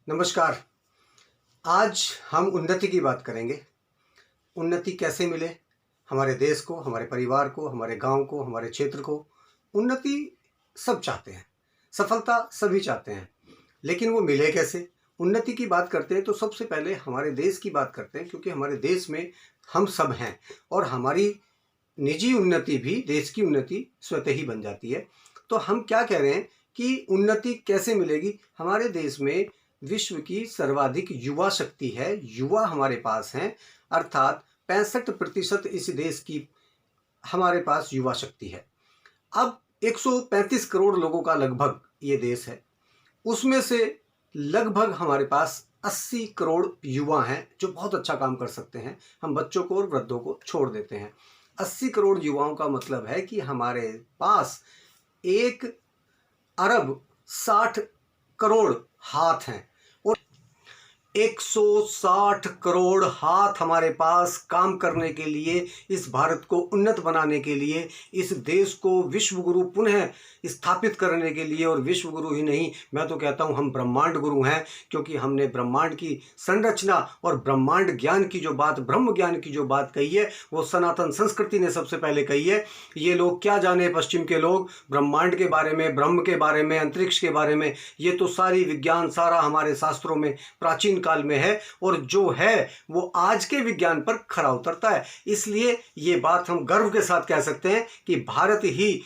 नमस्कार। आज हम उन्नति की बात करेंगे। उन्नति कैसे मिले हमारे देश को, हमारे परिवार को, हमारे गांव को, हमारे क्षेत्र को। उन्नति सब चाहते हैं, सफलता सभी चाहते हैं, लेकिन वो मिले कैसे? उन्नति की बात करते हैं तो सबसे पहले हमारे देश की बात करते हैं, क्योंकि हमारे देश में हम सब हैं और हमारी निजी उन्नति भी देश की उन्नति स्वतः ही बन जाती है। तो हम क्या कह रहे हैं कि उन्नति कैसे मिलेगी? हमारे देश में विश्व की सर्वाधिक युवा शक्ति है, युवा हमारे पास हैं, अर्थात 65% इस देश की हमारे पास युवा शक्ति है। अब 135 करोड़ लोगों का लगभग ये देश है, उसमें से लगभग हमारे पास 80 करोड़ युवा हैं जो बहुत अच्छा काम कर सकते हैं। हम बच्चों को और वृद्धों को छोड़ देते हैं। 80 करोड़ युवाओं का मतलब है कि हमारे पास 1 अरब 60 करोड़ हाथ हैं और 160 करोड़ हाथ हमारे पास काम करने के लिए, इस भारत को उन्नत बनाने के लिए, इस देश को विश्व गुरु पुनः स्थापित करने के लिए। और विश्व गुरु ही नहीं, मैं तो कहता हूं हम ब्रह्मांड गुरु हैं, क्योंकि हमने ब्रह्मांड की संरचना और ब्रह्मांड ज्ञान की जो बात, ब्रह्म ज्ञान की जो बात कही है, वो सनातन संस्कृति ने सबसे पहले कही है। ये लोग क्या जाने, पश्चिम के लोग, ब्रह्मांड के बारे में, ब्रह्म के बारे में, अंतरिक्ष के बारे में। ये तो सारी विज्ञान, सारा हमारे शास्त्रों में प्राचीन काल में है और जो है वो आज के विज्ञान पर खरा उतरता है। इसलिए ये बात हम गर्व के साथ कह सकते हैं कि भारत ही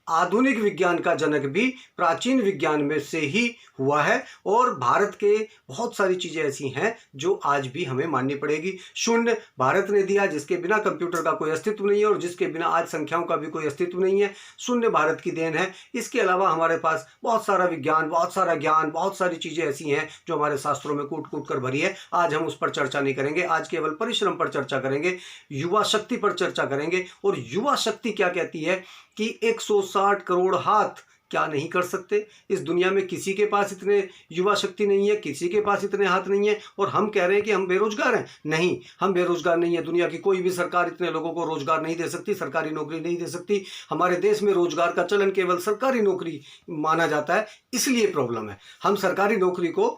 आधुनिक विज्ञान का जनक भी प्राचीन विज्ञान में से ही हुआ है। और भारत के बहुत सारी चीज़ें ऐसी हैं जो आज भी हमें माननी पड़ेगी। शून्य भारत ने दिया, जिसके बिना कंप्यूटर का कोई अस्तित्व नहीं है और जिसके बिना आज संख्याओं का भी कोई अस्तित्व नहीं है। शून्य भारत की देन है। इसके अलावा हमारे पास बहुत सारा विज्ञान, बहुत सारा ज्ञान, बहुत सारी चीज़ें ऐसी हैं जो हमारे शास्त्रों में कूट कूट कर भरी है। आज हम उस पर चर्चा नहीं करेंगे, आज केवल परिश्रम पर चर्चा करेंगे, युवा शक्ति पर चर्चा करेंगे। और युवा शक्ति क्या कहती है कि 160 करोड़ हाथ क्या नहीं कर सकते? इस दुनिया में किसी के पास इतने युवा शक्ति नहीं है, किसी के पास इतने हाथ नहीं है। और हम कह रहे हैं कि हम बेरोजगार हैं। नहीं, हम बेरोजगार नहीं है। दुनिया की कोई भी सरकार इतने लोगों को रोजगार नहीं दे सकती, सरकारी नौकरी नहीं दे सकती। हमारे देश में रोजगार का चलन केवल सरकारी नौकरी माना जाता है, इसलिए प्रॉब्लम है। हम सरकारी नौकरी को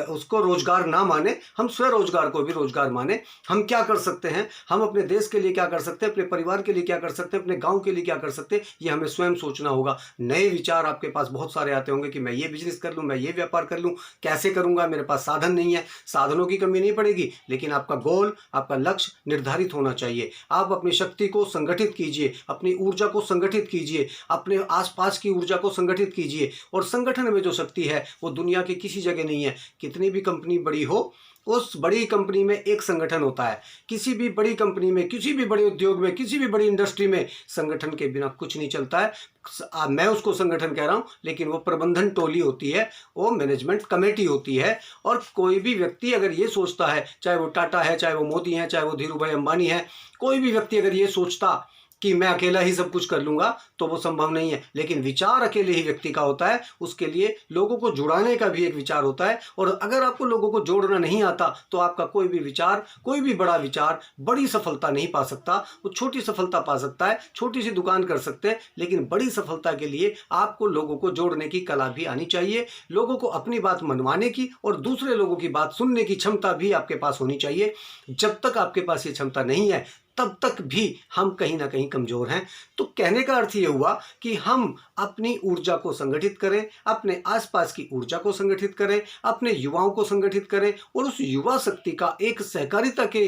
उसको रोजगार ना माने, हम स्वरोजगार को भी रोजगार माने। हम क्या कर सकते हैं, हम अपने देश के लिए क्या कर सकते हैं, अपने परिवार के लिए क्या कर सकते हैं, अपने गांव के लिए क्या कर सकते हैं, ये हमें स्वयं सोचना होगा। नए विचार आपके पास बहुत सारे आते होंगे कि मैं ये बिजनेस कर लूं, मैं ये व्यापार कर लूं, कैसे करूंगा, मेरे पास साधन नहीं है। साधनों की कमी नहीं पड़ेगी, लेकिन आपका गोल, आपका लक्ष्य निर्धारित होना चाहिए। आप अपनी शक्ति को संगठित कीजिए, अपनी ऊर्जा को संगठित कीजिए, अपने आसपास की ऊर्जा को संगठित कीजिए। और संगठन में जो शक्ति है वो दुनिया की किसी जगह नहीं है। कितनी भी कंपनी बड़ी हो, उस बड़ी कंपनी में एक संगठन होता है। किसी भी बड़ी कंपनी में, किसी भी बड़े उद्योग में, किसी भी बड़ी इंडस्ट्री में संगठन के बिना कुछ नहीं चलता है। मैं उसको संगठन कह रहा हूं, लेकिन वो प्रबंधन टोली होती है, वो मैनेजमेंट कमेटी होती है। और कोई भी व्यक्ति अगर ये सोचता है, चाहे वो टाटा है, चाहे वो मोदी है, चाहे वो धीरू भाई अंबानी है, कोई भी व्यक्ति अगर ये सोचता कि मैं अकेला ही सब कुछ कर लूंगा, तो वो संभव नहीं है। लेकिन विचार अकेले ही व्यक्ति का होता है, उसके लिए लोगों को जुड़ाने का भी एक विचार होता है। और अगर आपको लोगों को जोड़ना नहीं आता तो आपका कोई भी विचार, कोई भी बड़ा विचार बड़ी सफलता नहीं पा सकता। वो छोटी सफलता पा सकता है, छोटी सी दुकान कर सकते हैं, लेकिन बड़ी सफलता के लिए आपको लोगों को जोड़ने की कला भी आनी चाहिए। लोगों को अपनी बात मनवाने की और दूसरे लोगों की बात सुनने की क्षमता भी आपके पास होनी चाहिए। जब तक आपके पास ये क्षमता नहीं है, तब तक भी हम कहीं ना कहीं कमजोर हैं। तो कहने का अर्थ ये हुआ कि हम अपनी ऊर्जा को संगठित करें, अपने आसपास की ऊर्जा को संगठित करें, अपने युवाओं को संगठित करें और उस युवा शक्ति का एक सहकारिता के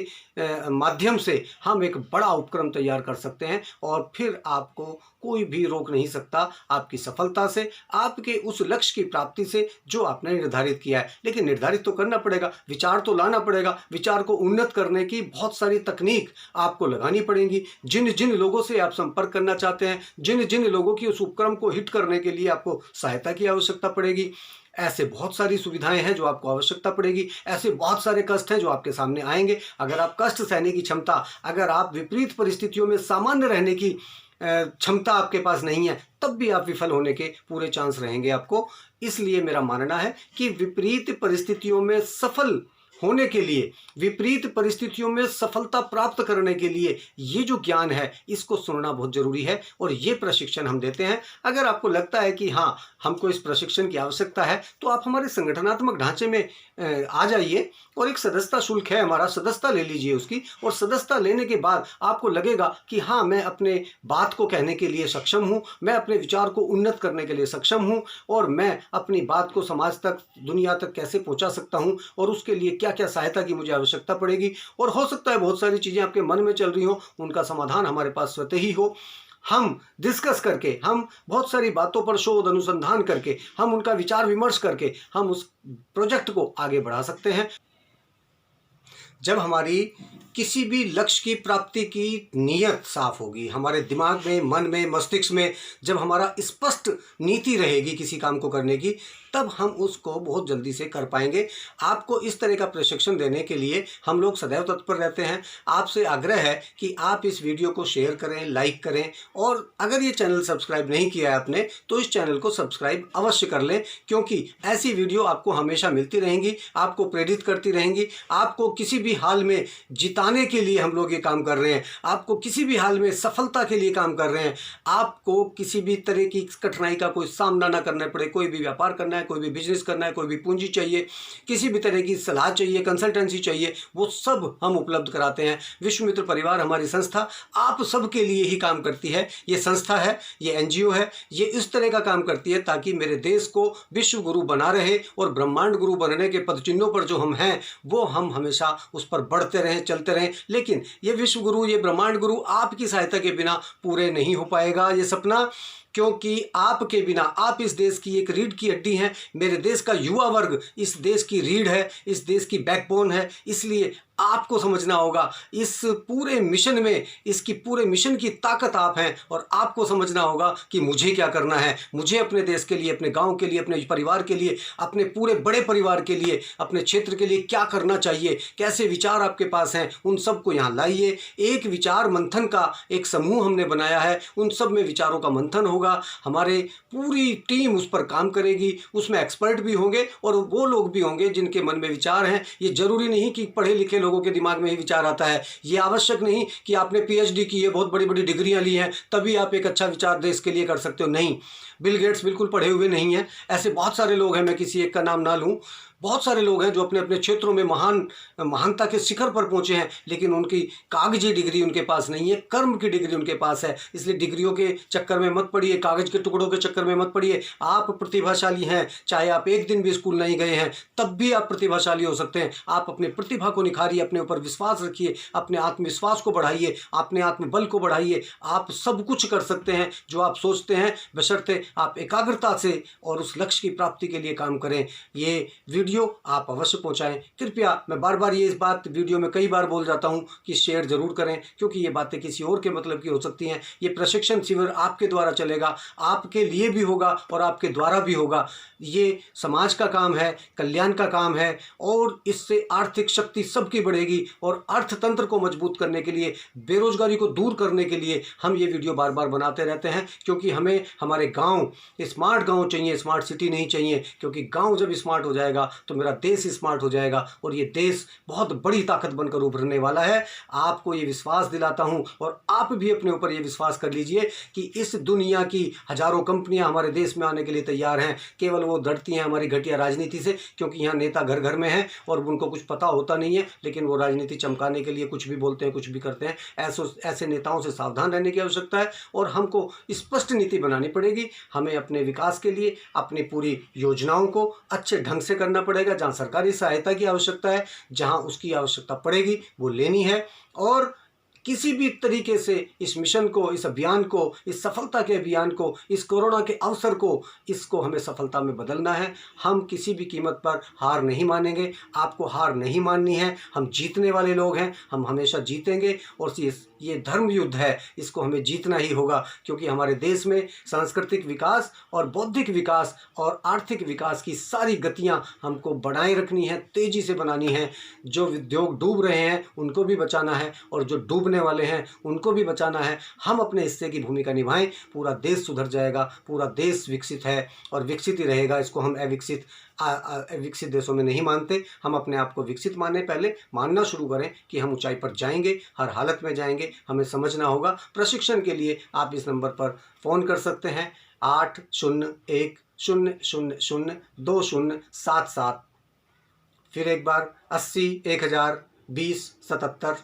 माध्यम से हम एक बड़ा उपक्रम तैयार कर सकते हैं। और फिर आपको कोई भी रोक नहीं सकता आपकी सफलता से, आपके उस लक्ष्य की प्राप्ति से जो आपने निर्धारित किया है। लेकिन निर्धारित तो करना पड़ेगा, विचार तो लाना पड़ेगा। विचार को उन्नत करने की बहुत सारी तकनीक आपको लगानी पड़ेंगी। जिन जिन लोगों से आप संपर्क करना चाहते हैं, जिन जिन लोगों की उस उपक्रम को हिट करने के लिए आपको सहायता की आवश्यकता पड़ेगी, ऐसे बहुत सारी सुविधाएं हैं जो आपको आवश्यकता पड़ेगी। ऐसे बहुत सारे कष्ट हैं जो आपके सामने आएंगे। अगर आप कष्ट सहने की क्षमता, अगर आप विपरीत परिस्थितियों में सामान्य रहने की क्षमता आपके पास नहीं है, तब भी आप विफल होने के पूरे चांस रहेंगे आपको। इसलिए मेरा मानना है कि विपरीत परिस्थितियों में सफल होने के लिए, विपरीत परिस्थितियों में सफलता प्राप्त करने के लिए ये जो ज्ञान है इसको सुनना बहुत जरूरी है और ये प्रशिक्षण हम देते हैं। अगर आपको लगता है कि हाँ हमको इस प्रशिक्षण की आवश्यकता है तो आप हमारे संगठनात्मक ढांचे में आ जाइए और एक सदस्यता शुल्क है हमारा, सदस्यता ले लीजिए उसकी, और सदस्यता लेने के बाद आपको लगेगा कि हाँ मैं अपने बात को कहने के लिए सक्षम हूँ, मैं अपने विचार को उन्नत करने के लिए सक्षम हूँ और मैं अपनी बात को समाज तक, दुनिया तक कैसे पहुँचा सकता हूँ और उसके लिए क्या क्या सहायता की मुझे आवश्यकता पड़ेगी। और हो सकता है बहुत सारी चीज़ें आपके मन में चल रही हो, उनका समाधान हमारे पास स्वतः ही हो। हम डिस्कस करके, हम बहुत सारी बातों पर शोध अनुसंधान करके, हम उनका विचार विमर्श करके हम उस प्रोजेक्ट को आगे बढ़ा सकते हैं। जब हमारी किसी भी लक्ष्य की प्राप्ति की नीयत साफ होगी, हमारे दिमाग में, मन में, मस्तिष्क में जब हमारा स्पष्ट नीति रहेगी किसी काम को करने की, तब हम उसको बहुत जल्दी से कर पाएंगे। आपको इस तरह का प्रशिक्षण देने के लिए हम लोग सदैव तत्पर रहते हैं। आपसे आग्रह है कि आप इस वीडियो को शेयर करें, लाइक करें, और अगर ये चैनल सब्सक्राइब नहीं किया है आपने तो इस चैनल को सब्सक्राइब अवश्य कर लें, क्योंकि ऐसी वीडियो आपको हमेशा मिलती रहेंगी, आपको प्रेरित करती रहेंगी। आपको किसी भी हाल में जिताने के लिए हम लोग ये काम कर रहे हैं, आपको किसी भी हाल में सफलता के लिए काम कर रहे हैं। आपको किसी भी तरह की कठिनाई का कोई सामना ना करना पड़े, कोई भी व्यापार करना है, कोई भी बिजनेस करना है, कोई भी पूंजी चाहिए, किसी भी तरह की सलाह चाहिए, कंसल्टेंसी चाहिए, वो सब हम उपलब्ध कराते हैं। विश्वमित्र परिवार हमारी संस्था आप सबके लिए ही काम करती है। ये संस्था है, ये एनजीओ है, ये इस तरह का काम करती है ताकि मेरे देश को विश्व गुरु बना रहे और ब्रह्मांड गुरु बनने के पदचिन्हों पर जो हम हैं वो हम हमेशा उस पर बढ़ते रहें, चलते रहें। लेकिन ये विश्व गुरु, ये ब्रह्मांड गुरु आपकी सहायता के बिना पूरे नहीं हो पाएगा ये सपना, क्योंकि आपके बिना, आप इस देश की एक रीढ़ की हड्डी हैं। मेरे देश का युवा वर्ग इस देश की रीढ़ है, इस देश की बैकबोन है। इसलिए आपको समझना होगा इस पूरे मिशन में, इसकी पूरे मिशन की ताकत आप हैं और आपको समझना होगा कि मुझे क्या करना है। मुझे अपने देश के लिए, अपने गांव के लिए, अपने परिवार के लिए, अपने पूरे बड़े परिवार के लिए, अपने क्षेत्र के लिए क्या करना चाहिए, कैसे विचार आपके पास हैं, उन सब को यहाँ लाइए। एक विचार मंथन का एक समूह हमने बनाया है, उन सब में विचारों का मंथन होगा। हमारे पूरी टीम उस पर काम करेगी, उसमें एक्सपर्ट भी होंगे और वो लोग भी होंगे जिनके मन में विचार हैं। ये जरूरी नहीं कि पढ़े लिखे लोगों के दिमाग में ही विचार आता है, ये आवश्यक नहीं कि आपने पीएचडी की है, बहुत बड़ी बड़ी डिग्रियां ली हैं, तभी आप एक अच्छा विचार देश के लिए कर सकते हो। नहीं, बिल गेट्स बिल्कुल पढ़े हुए नहीं हैं। ऐसे बहुत सारे लोग हैं, मैं किसी एक का नाम ना लूं, बहुत सारे लोग हैं जो अपने अपने क्षेत्रों में महानता के शिखर पर पहुंचे हैं, लेकिन उनकी कागजी डिग्री उनके पास नहीं है, कर्म की डिग्री उनके पास है। इसलिए डिग्रियों के चक्कर में मत पड़िए, कागज के टुकड़ों के चक्कर में मत पड़िए। आप प्रतिभाशाली हैं, चाहे आप एक दिन भी स्कूल नहीं गए हैं तब भी आप प्रतिभाशाली हो सकते हैं। आप अपनी प्रतिभा को निखारिए, अपने ऊपर विश्वास रखिए, अपने आत्मविश्वास को बढ़ाइए, अपने आत्मबल को बढ़ाइए। आप सब कुछ कर सकते हैं जो आप सोचते हैं, बशर्ते आप एकाग्रता से और उस लक्ष्य की प्राप्ति के लिए काम करें। ये वीडियो आप अवश्य पहुंचाएं। कृपया, मैं बार बार ये इस बात वीडियो में कई बार बोल जाता हूं कि शेयर जरूर करें, क्योंकि ये बातें किसी और के मतलब की हो सकती हैं। ये प्रशिक्षण शिविर आपके द्वारा चलेगा, आपके लिए भी होगा और आपके द्वारा भी होगा। ये समाज का काम है, कल्याण का काम है और इससे आर्थिक शक्ति सबकी बढ़ेगी और अर्थतंत्र को मजबूत करने के लिए, बेरोजगारी को दूर करने के लिए हम ये वीडियो बार बार बनाते रहते हैं, क्योंकि हमें हमारे गांव, स्मार्ट गांव चाहिए, स्मार्ट सिटी नहीं चाहिए। क्योंकि गांव जब स्मार्ट हो जाएगा तो मेरा देश स्मार्ट हो जाएगा और ये देश बहुत बड़ी ताकत बनकर उभरने वाला है। आपको ये विश्वास दिलाता हूं और आप भी अपने ऊपर ये विश्वास कर लीजिए कि इस दुनिया की हजारों कंपनियां हमारे देश में आने के लिए तैयार हैं। केवल वो डरती हैं हमारी घटिया राजनीति से, क्योंकि यहाँ नेता घर घर में हैं और उनको कुछ पता होता नहीं है, लेकिन वो राजनीति चमकाने के लिए कुछ भी बोलते हैं, कुछ भी करते हैं। ऐसे नेताओं से सावधान रहने की आवश्यकता है और हमको स्पष्ट नीति बनानी पड़ेगी। हमें अपने विकास के लिए अपनी पूरी योजनाओं को अच्छे ढंग से करना पड़ेगा। जहाँ सरकारी सहायता की आवश्यकता है, जहाँ उसकी आवश्यकता पड़ेगी वो लेनी है और किसी भी तरीके से इस मिशन को, इस अभियान को, इस सफलता के अभियान को, इस कोरोना के अवसर को, इसको हमें सफलता में बदलना है। हम किसी भी कीमत पर हार नहीं मानेंगे, आपको हार नहीं माननी है। हम जीतने वाले लोग हैं, हम हमेशा जीतेंगे और ये धर्म युद्ध है, इसको हमें जीतना ही होगा, क्योंकि हमारे देश में सांस्कृतिक विकास और बौद्धिक विकास और आर्थिक विकास की सारी गतियां हमको बनाए रखनी है, तेजी से बनानी है। जो उद्योग डूब रहे हैं उनको भी बचाना है और जो डूबने आने वाले हैं उनको भी बचाना है। हम अपने हिस्से की भूमिका निभाएं, पूरा देश सुधर जाएगा, पूरा देश विकसित है और विकसित ही रहेगा। इसको हम विकसित देशों में नहीं मानते, हम अपने आप को विकसित माने, पहले मानना शुरू करें कि हम ऊंचाई पर जाएंगे, हर हालत में जाएंगे। हमें समझना होगा। प्रशिक्षण के लिए आप इस नंबर पर फ़ोन कर सकते हैं 801-000-2077। फिर एक बार 80-1000-2077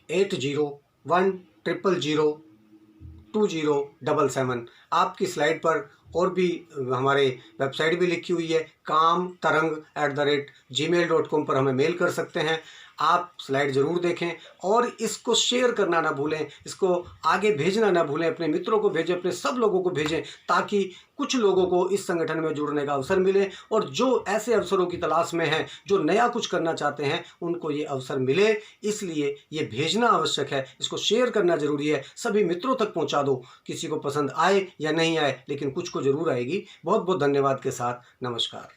801-000-2077। आपकी स्लाइड पर और भी हमारे वेबसाइट भी लिखी हुई है, kamtarang@gmail.com पर हमें मेल कर सकते हैं। आप स्लाइड ज़रूर देखें और इसको शेयर करना ना भूलें, इसको आगे भेजना ना भूलें, अपने मित्रों को भेजें, अपने सब लोगों को भेजें, ताकि कुछ लोगों को इस संगठन में जुड़ने का अवसर मिले और जो ऐसे अवसरों की तलाश में हैं, जो नया कुछ करना चाहते हैं, उनको ये अवसर मिले। इसलिए ये भेजना आवश्यक है, इसको शेयर करना ज़रूरी है। सभी मित्रों तक पहुंचा दो, किसी को पसंद आए या नहीं आए, लेकिन कुछ को ज़रूर आएगी। बहुत बहुत धन्यवाद के साथ नमस्कार।